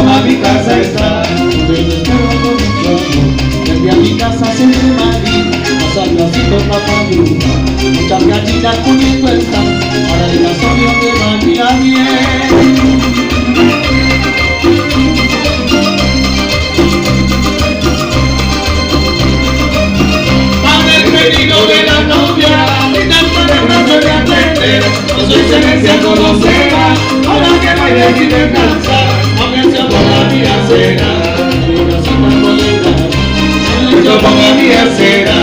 A mi casa está, desde a mi casa siempre María, pasando así con papá bruja, muchas gallinas poniendo están, para el casorio de María bien. Para el pedido de la novia, y tanto de brazo de atender, con su excelencia conocerá, para que baile y descansar. Ponga mi acera, una cita tolerada. Yo ponga mi acera,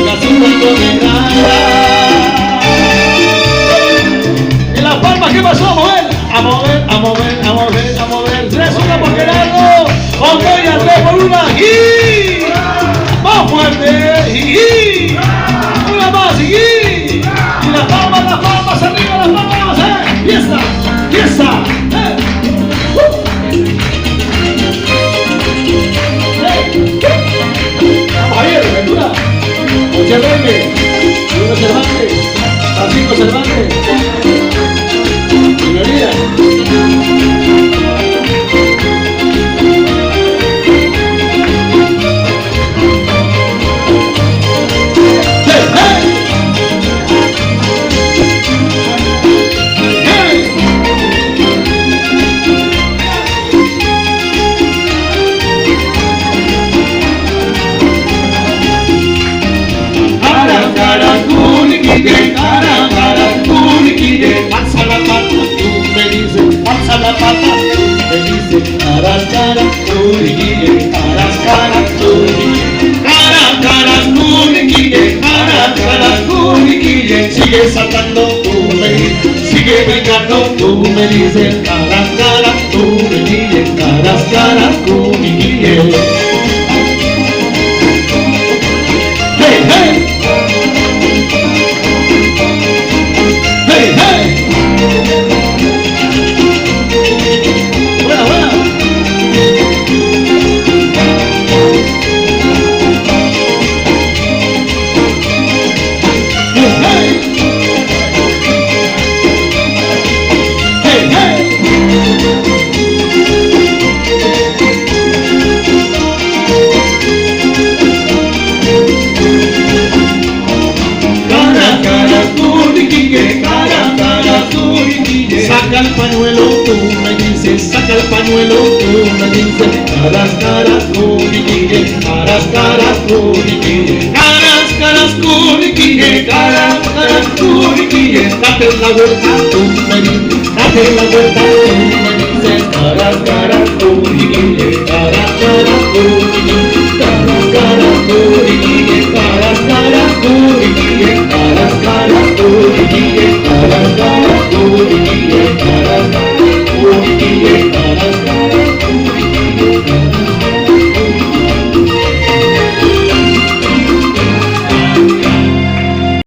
una cita tolerada. En Las Palmas, ¿qué pasó? A mover, a mover, a mover, a mover, a mover. 3-1 por Gerardo, Montoya 3-1, ¡y! Más fuerte, ¡y! Una más, ¡y! Y Las Palmas arriba, Las Palmas, fiesta, fiesta. Cervantes, Bruno Cervantes, Francisco Cervantes, señoría. Alza la pata, tú me dices, alza la pata, tú me dices, caras, caras, curiquille, caras, caras, curiquille, caras, caras, curiquille, caras, caras, curiquille, sigue saltando, tú me dices, sigue brincando, tú me dices, caras, caras, curiquille, caras, caras, curiquille. Hey, hey. Hey, hey. Buena, buena. Hey, hey. Hey, hey. Saca el pañuelo, tú me dices, saca el pañuelo, tú me dices, caras, caras, curiquille, caras, caras, curiquille, caras, caras, curiquille, caras, caras, curiquille, date la vuelta, tú me dices, date la vuelta, tú me dices, caras, caras, curiquille, caras, caras, curiquille, caras, caras, curiquille, caras, caras, curiquille, caras, caras, curiquille, caras, caras, curiquille, caras, caras, curiquille, caras, caras.